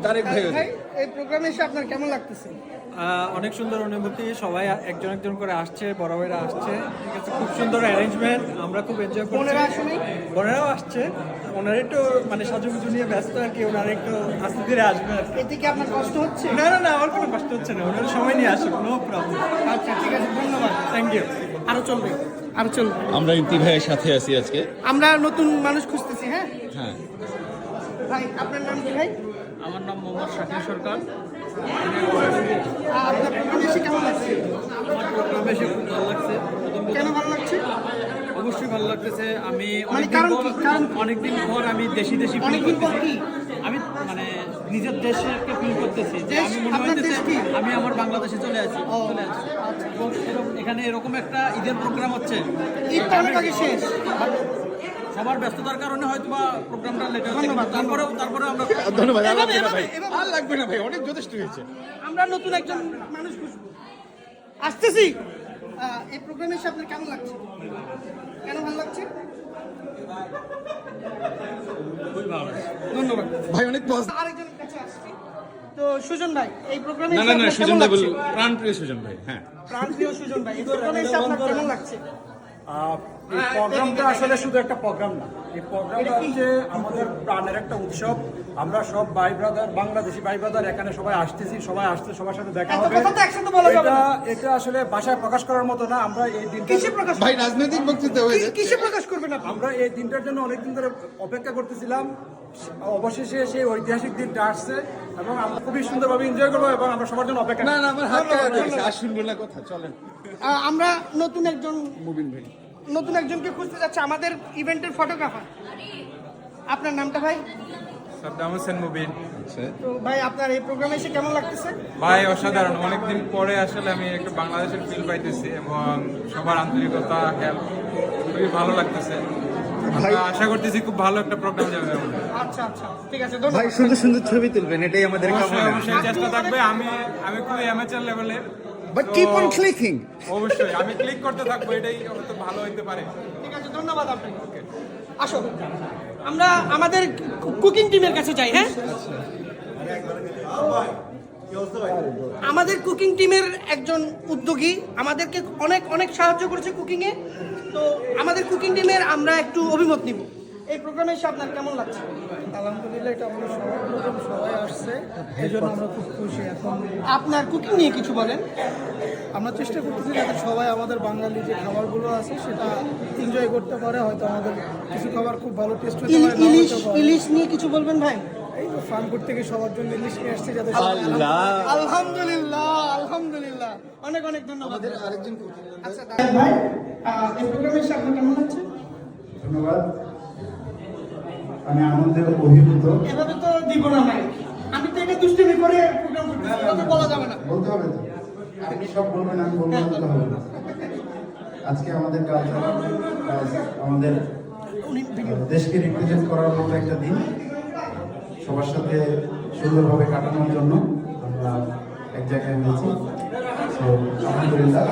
তারেক ভাই। এই প্রোগ্রামে এসে আপনার কেমন লাগতেছে? অনেক সুন্দর অনুভূতি, সবাই একজন একজন করে আসছে, বড় ভাইরা আসছে, ঠিক আছে, খুব সুন্দর অ্যারেঞ্জমেন্ট, আমরা খুব এনজয় করছি। বোনেরা আসেনি? বোনেরাও আসছে, ওনারা একটু মানে সাজুগুজু নিয়ে ব্যস্ত আর কি, ওনারা একটু আস্তে ধীরে আসবে আর কি। এতে কি আপনার কষ্ট হচ্ছে? না না না, আমার কোনো কষ্ট হচ্ছে না, ওনারা সময় নিয়ে আসুক, নো প্রবলেম। আচ্ছা ঠিক আছে, ধন্যবাদ। Thank you. আরো চলবে, আরো চলবে। আমরা ইমতি ভাইয়ের সাথে আছি আজকে। আমরা নতুন মানুষ খুঁজতেছি। হ্যাঁ হ্যাঁ, ভাই, আপনার নাম কি ভাই? আমার নাম মোহাম্মদ শাকির সরকার। আপনার প্রোগ্রামে এসে কেমন লাগছে? আমার প্রোগ্রামে এসে খুব ভালো লাগছে। কেন ভালো লাগছে? অবশ্যই ভালো লাগতেছে। আমি মানে কারণ কি? কারণ কি? অনেকদিন পর আমি দেশি দেশি ফিল অনেকদিন পর করতেছি। কি? আমি মানে নিজের দেশকে ফিল করতেছি যে দেশ? আমি মনে আপনার হইতেছে দেশ কি? আমি আমার বাংলাদেশে চলে আসি। ও, চলে আসি। এবং এখানে এরকম একটা ঈদের প্রোগ্রাম হচ্ছে, ঈদ তো অনেক আগে শেষ। সবার ব্যস্ততার কারণে হয়তো বা প্রোগ্রামটা লেট হচ্ছে, ধন্যবাদ, তারপরে আমরা ধন্যবাদ। আর এভাবে, লাগবে না ভাই, এভাবে। আর লাগবে না ভাই, অনেক যথেষ্ট হয়েছে। আমরা নতুন একজন মানুষ খুঁজবো। আসতেছি। এই প্রোগ্রামে এসে আপনার কেমন লাগছে? কেন ভালো লাগছে? খুবই ভালো। ধন্যবাদ ভাই অনেক আরেকজনের কাছে আসছি। তো সুজন ভাই, এই প্রোগ্রামে না এসে না না, আপনার সুজন কেমন ভাই লাগছে? বলুন, প্রাণপ্রিয় সুজন ভাই। হ্যাঁ, প্রাণপ্রিয় সুজন ভাই, এই প্রোগ্রামে এসে আপনার কেমন লাগছে? এই প্রোগ্রামটা আসলে শুধু একটা প্রোগ্রাম না, এই প্রোগ্রামটা হচ্ছে আমাদের প্রাণের একটা উৎসব। আমরা সব ভাই ব্রাদার, বাংলাদেশি ভাই ব্রাদার এখানে সবাই আসতেছি, সবাই আসতে সবার সাথে দেখা এত হবে। কথা তো একসাথে বলা যাবে না। এটা আসলে ভাষায় প্রকাশ করার মতো না। আমরা এই দিনটা কিসে প্রকাশ ভাই রাজনৈতিক বক্তৃতা হয়ে যাচ্ছে। কিসে প্রকাশ করবেন আপনি? আমরা এই দিনটার জন্য অনেকদিন ধরে অপেক্ষা করতেছিলাম। অবশেষে সেই ঐতিহাসিক দিনটা আসছে এবং আমরা খুবই সুন্দরভাবে এনজয় করবো এবং আমরা সবার জন্য অপেক্ষা। না না, আমার হাত কাটা গেছে, আর শুনবো না কথা, চলেন। আমরা নতুন মুবিন ভাই। একজনকে খুঁজতে যাচ্ছি, আমাদের ইভেন্টের ফটোগ্রাফার। আপনার নামটা ভাই? সাদ্দাম হোসেন মুবিন। তো ভাই, আপনার এই প্রোগ্রামে এসে কেমন লাগতেছে? ভাই অসাধারণ, অনেকদিন পরে আসলে আমি একটু বাংলাদেশের ফিল পাইতেছি এবং সবার আন্তরিকতা, হেল্প খুবই ভালো লাগতেছে। আমরা আশা করতেছি খুব ভালো একটা প্রোগ্রাম যাবে আমাদের। আচ্ছা আচ্ছা, ঠিক আছে, ধন্যবাদ। ভাই সুন্দর সুন্দর ছবি তুলবেন, এটাই আমাদের অবশ্যই কামনা। অবশ্যই চেষ্টা থাকবে। আমি খুবই অ্যামেচার লেভেলের, বাট কিপ অন ক্লিকিং। অবশ্যই আমি ক্লিক করতে থাকবো, এটাই হয়তো ভালো হইতে পারে। ঠিক আছে, ধন্যবাদ আপনাকে। আসো, আমরা আমাদের কুকিং টিমের কাছে যাই। হ্যাঁ, আমাদের কুকিং টিমের একজন উদ্যোগী আমাদেরকে অনেক অনেক সাহায্য করেছে কুকিংয়ে। তো আমাদের কুকিং টিমের আমরা একটু অভিমত নিব। এই প্রোগ্রামে এসে আপনার কেমন লাগছে? আলহামদুলিল্লাহ, এটা আমাদের সবার প্রোগ্রাম, সবাই আসছে, এই জন্য আমরা খুব খুশি। এখন আপনার কুকিং নিয়ে কিছু বলেন। আমরা চেষ্টা করতেছি যাতে সবাই আমাদের বাঙালি যে খাবারগুলো আছে সেটা এনজয় করতে পারে। হয়তো আমাদের কিছু খাবার খুব ভালো টেস্ট হতে পারে, নাও ইলিশ হতে পারে। ইলিশ নিয়ে কিছু বলবেন ভাই? এই ফান করতে গিয়ে সবার জন্য ইলিশ নিয়ে আসছে যাতে আলহামদুলিল্লাহ, আলহামদুলিল্লাহ, অনেক অনেক ধন্যবাদ। আরেকজন আচ্ছা ভাই, এই প্রোগ্রামে এসে আপনার কেমন লাগছে? ধন্যবাদ, আমি আনন্দে অভিভূত। এভাবে তো দিব না ভাই, আমি তো এটা দুষ্টুমি করে প্রোগ্রাম করতেছি, এটা তো বলা যাবে না। বলতে হবে তো, আপনি সব বলবেন, আমি বলবো না তো হবে না। আজকে আমাদের কালচার, আমাদের দেশকে রিপ্রেজেন্ট করার মতো একটা দিন, সবার সাথে সুন্দরভাবে কাটানোর জন্য আমরা এক জায়গায় হয়েছি। তো আলহামদুলিল্লাহ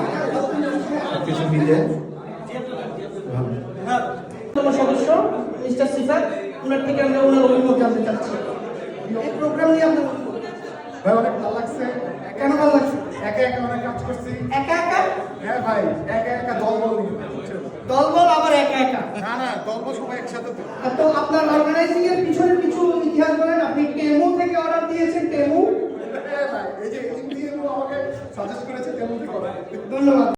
সব কিছু মিলে ভালো। তোমার সদস্য মিস্টার সিফাত, ওনার থেকে আমরা ওনার অভিমত জানতে চাচ্ছি। এই প্রোগ্রাম নিয়ে আপনার ভাই অনেক ভালো লাগছে। কেন ভালো লাগছে? একা একা অনেক কাজ করছি। একা একা? হ্যাঁ ভাই, একা একা দলবল দলবল আবার একা একা? না না, দলবল সবাই একসাথে তো। তো আপনার অর্গানাইজিং এর পিছনে কিছু ইতিহাস বলেন। আপনি টেমু থেকে অর্ডার দিয়েছেন, টেমু? এই যে ইন্ডিয়ান আমাকে সাজেস্ট করেছে তেমন করা। ধন্যবাদ।